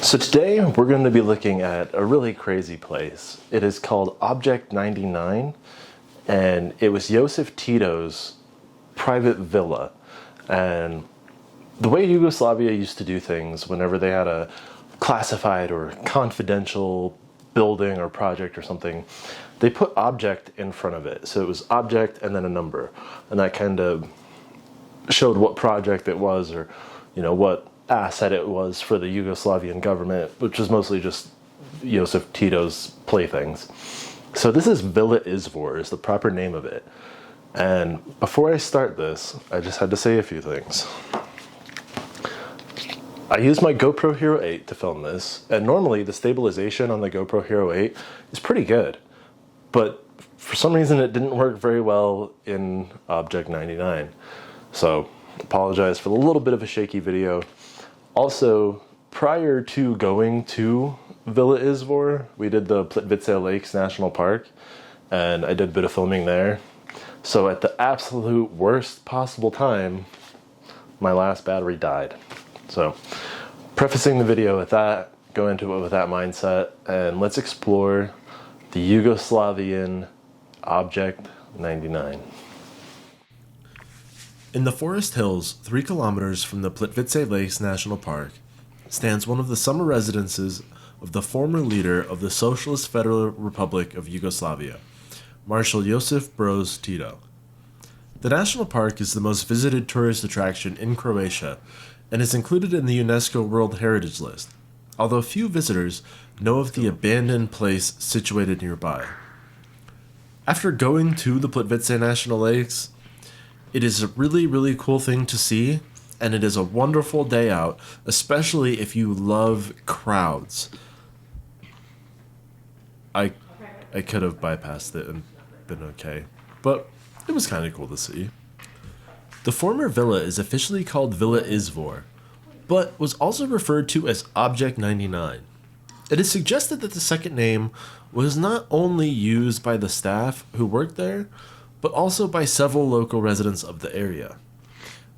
So today we're going to be looking at a really crazy place. It is called Object 99, and it was Josef Tito's private villa. And the way Yugoslavia used to do things, whenever they had a classified or confidential building or project or something, they put object in front of it. So it was object and then a number, and that kind of showed what project it was, or what asset it was for the Yugoslavian government, which was mostly just Josef Tito's playthings. So this is Villa Izvor, is the proper name of it. And before I start this, I just had to say a few things. I used my GoPro Hero 8 to film this, and normally the stabilization on the GoPro Hero 8 is pretty good. But for some reason it didn't work very well in Object 99. So, apologize for the little bit of a shaky video. Also, prior to going to Villa Izvor, we did the Plitvice Lakes National Park, and I did a bit of filming there. So at the absolute worst possible time, my last battery died. So, prefacing the video with that, go into it with that mindset, and let's explore the Yugoslavian Object 99. In the forest hills, 3 kilometers from the Plitvice Lakes National Park, stands one of the summer residences of the former leader of the Socialist Federal Republic of Yugoslavia, Marshal Josip Broz Tito. The national park is the most visited tourist attraction in Croatia and is included in the UNESCO World Heritage List, although few visitors know of the abandoned place situated nearby. After going to the Plitvice National Lakes, it is a really, really cool thing to see, and it is a wonderful day out, especially if you love crowds. I could have bypassed it and been okay, but it was kind of cool to see. The former villa is officially called Villa Izvor, but was also referred to as Object 99. It is suggested that the second name was not only used by the staff who worked there, but also by several local residents of the area.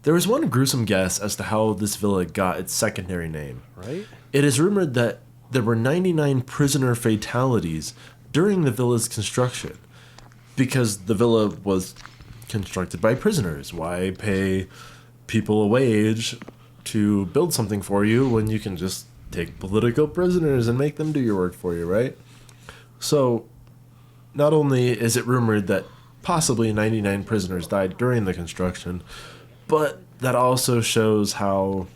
There is one gruesome guess as to how this villa got its secondary name. Right? It is rumored that there were 99 prisoner fatalities during the villa's construction, because the villa was constructed by prisoners. Why pay people a wage to build something for you when you can just take political prisoners and make them do your work for you, right? So, not only is it rumored that possibly 99 prisoners died during the construction, but that also shows how,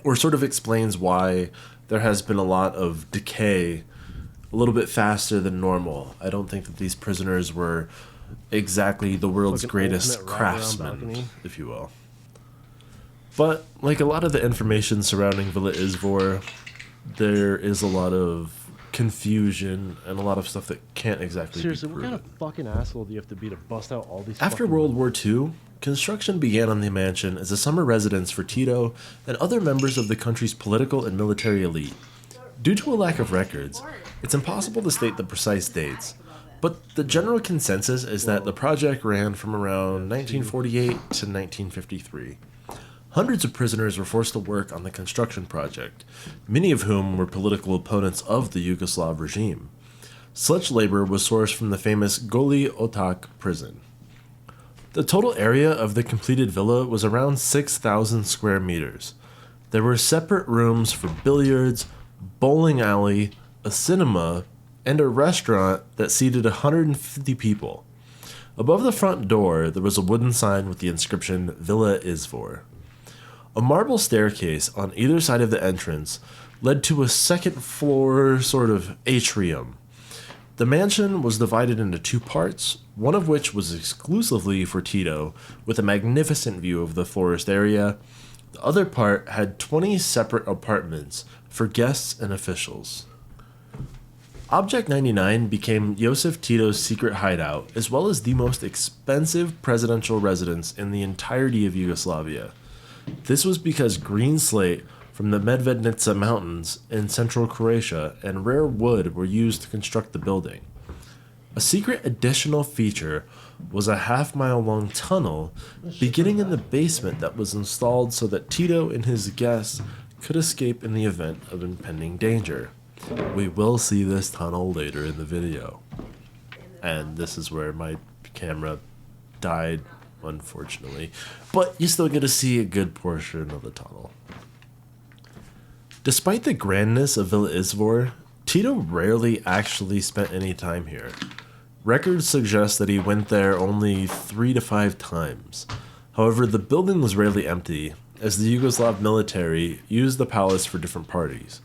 or sort of explains why, there has been a lot of decay a little bit faster than normal. I don't think that these prisoners were exactly the world's greatest craftsmen, if you will. But, like a lot of the information surrounding Villa Izvor, there is a lot of confusion and a lot of stuff that can't exactly Seriously, be what proven. kind of fucking asshole do you have to be to bust out all these After World War II, construction began on the mansion as a summer residence for Tito and other members of the country's political and military elite. Due to a lack of records, it's impossible to state the precise dates, but the general consensus is that the project ran from around 1948 to 1953. Hundreds of prisoners were forced to work on the construction project, many of whom were political opponents of the Yugoslav regime. Such labor was sourced from the famous Goli Otok prison. The total area of the completed villa was around 6,000 square meters. There were separate rooms for billiards, bowling alley, a cinema, and a restaurant that seated 150 people. Above the front door, there was a wooden sign with the inscription Villa Izvor. A marble staircase on either side of the entrance led to a second floor sort of atrium. The mansion was divided into 2 parts, one of which was exclusively for Tito, with a magnificent view of the forest area. The other part had 20 separate apartments for guests and officials. Object 99 became Josef Tito's secret hideout, as well as the most expensive presidential residence in the entirety of Yugoslavia. This was because green slate from the Medvednica Mountains in central Croatia and rare wood were used to construct the building. A secret additional feature was a half-mile-long tunnel beginning in the basement that was installed so that Tito and his guests could escape in the event of impending danger. We will see this tunnel later in the video. And this is where my camera died, unfortunately. But you still get to see a good portion of the tunnel. Despite the grandness of Villa Izvor, Tito rarely actually spent any time here. Records suggest that he went there only 3 to 5 times. However, the building was rarely empty, as the Yugoslav military used the palace for different parties.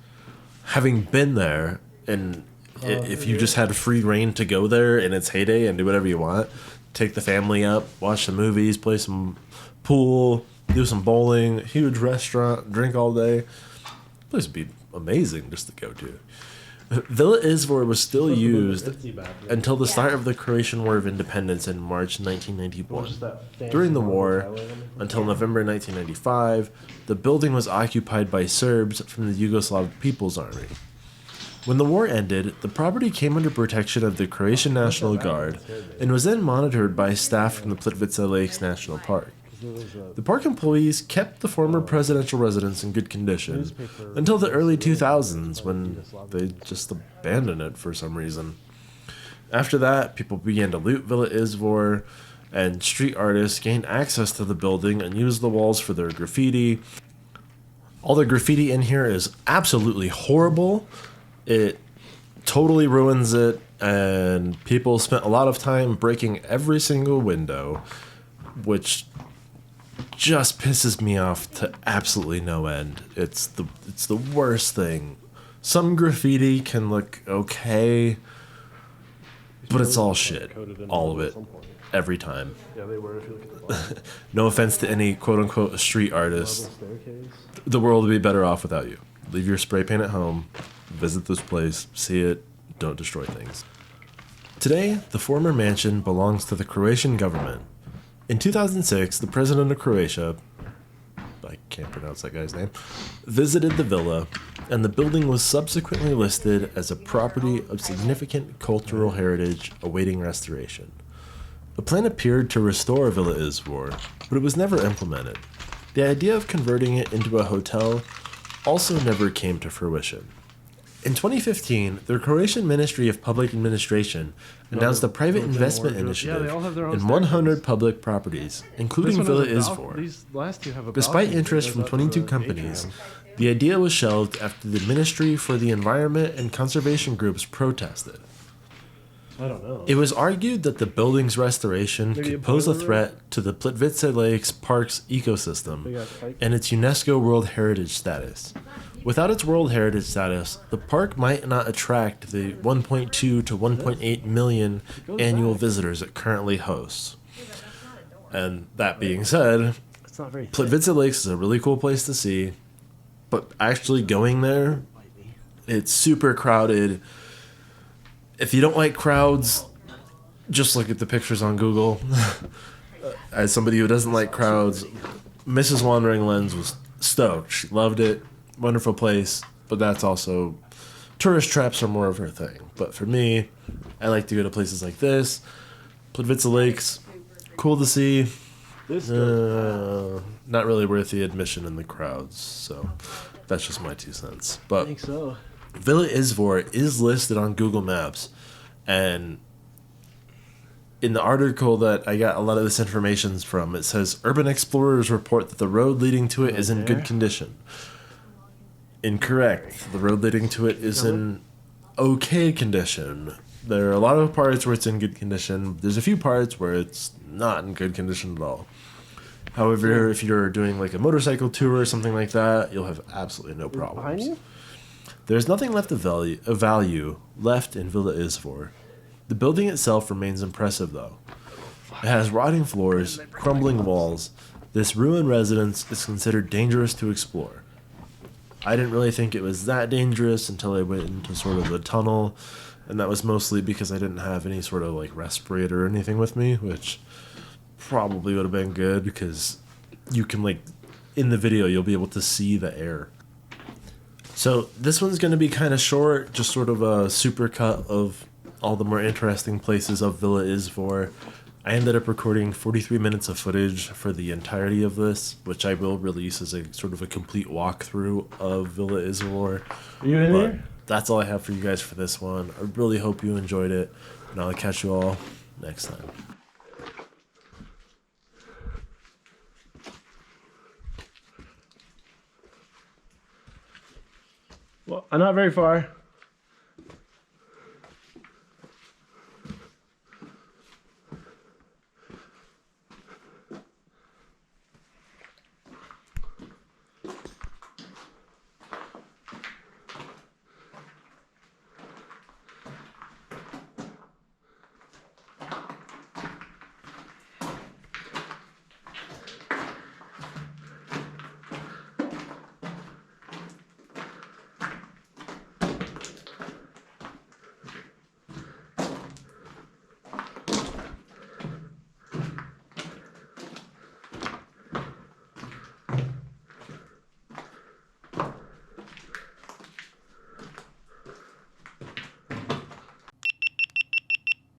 Having been there, and if you just had free reign to go there in its heyday and do whatever you want, take the family up, watch some movies, play some pool, do some bowling, huge restaurant, drink all day. The place would be amazing just to go to. Villa Izvor was still used until the start of the Croatian War of Independence in March 1991. During the war, until November 1995, the building was occupied by Serbs from the Yugoslav People's Army. When the war ended, the property came under protection of the Croatian National Guard and was then monitored by staff from the Plitvice Lakes National Park. The park employees kept the former presidential residence in good condition until the early 2000s, when they just abandoned it for some reason. After that, people began to loot Villa Izvor, and street artists gained access to the building and used the walls for their graffiti. All the graffiti in here is absolutely horrible. It totally ruins it, and people spent a lot of time breaking every single window, which just pisses me off to absolutely no end. It's the worst thing. Some graffiti can look okay, but it's all shit. All of it. Every time. Yeah, they were if you look at the bottom. No offense to any quote-unquote street artist. The world would be better off without you. Leave your spray paint at home. Visit this place. See it. Don't destroy things. Today, the former mansion belongs to the Croatian government. In 2006, the president of Croatia, I can't pronounce that guy's name, visited the villa, and the building was subsequently listed as a property of significant cultural heritage awaiting restoration. A plan appeared to restore Villa Izvor, but it was never implemented. The idea of converting it into a hotel also never came to fruition. In 2015, the Croatian Ministry of Public Administration announced a private investment initiative in 100 public properties, including Villa Izvor. Despite interest from 22 companies, the idea was shelved after the Ministry for the Environment and Conservation groups protested. I don't know. It was argued that the building's restoration could pose a threat to the Plitvice Lakes Park's ecosystem and its UNESCO World Heritage status. Without its World Heritage status, the park might not attract the 1.2 to 1.8 million annual visitors it currently hosts. And that being said, Plitvice Lakes is a really cool place to see, but actually going there, it's super crowded. If you don't like crowds, just look at the pictures on Google. As somebody who doesn't like crowds, Mrs. Wandering Lens was stoked. She loved it. Wonderful place, but that's also... Tourist traps are more of her thing. But for me, I like to go to places like this. Plitvice Lakes, cool to see. Not really worth the admission in the crowds, so that's just my 2 cents. But I think so. Villa Izvor is listed on Google Maps, and in the article that I got a lot of this information from, it says urban explorers report that the road leading to it is in good condition. Incorrect. The road leading to it is in okay condition. There are a lot of parts where it's in good condition. There's a few parts where it's not in good condition at all. However, if you're doing like a motorcycle tour or something like that, you'll have absolutely no problems. Behind you? There's nothing left of value left in Villa Izvor. The building itself remains impressive, though. It has rotting floors, crumbling walls. This ruined residence is considered dangerous to explore. I didn't really think it was that dangerous until I went into sort of the tunnel, and that was mostly because I didn't have any sort of like respirator or anything with me, which probably would have been good because you can like, in the video, you'll be able to see the air. So this one's going to be kind of short, just sort of a super cut of all the more interesting places of Villa Izvor. I ended up recording 43 minutes of footage for the entirety of this, which I will release as a sort of a complete walkthrough of Villa Izvor. Are you in But here? that's all I have for you guys for this one. I really hope you enjoyed it, and I'll catch you all next time. Well, I'm not very far.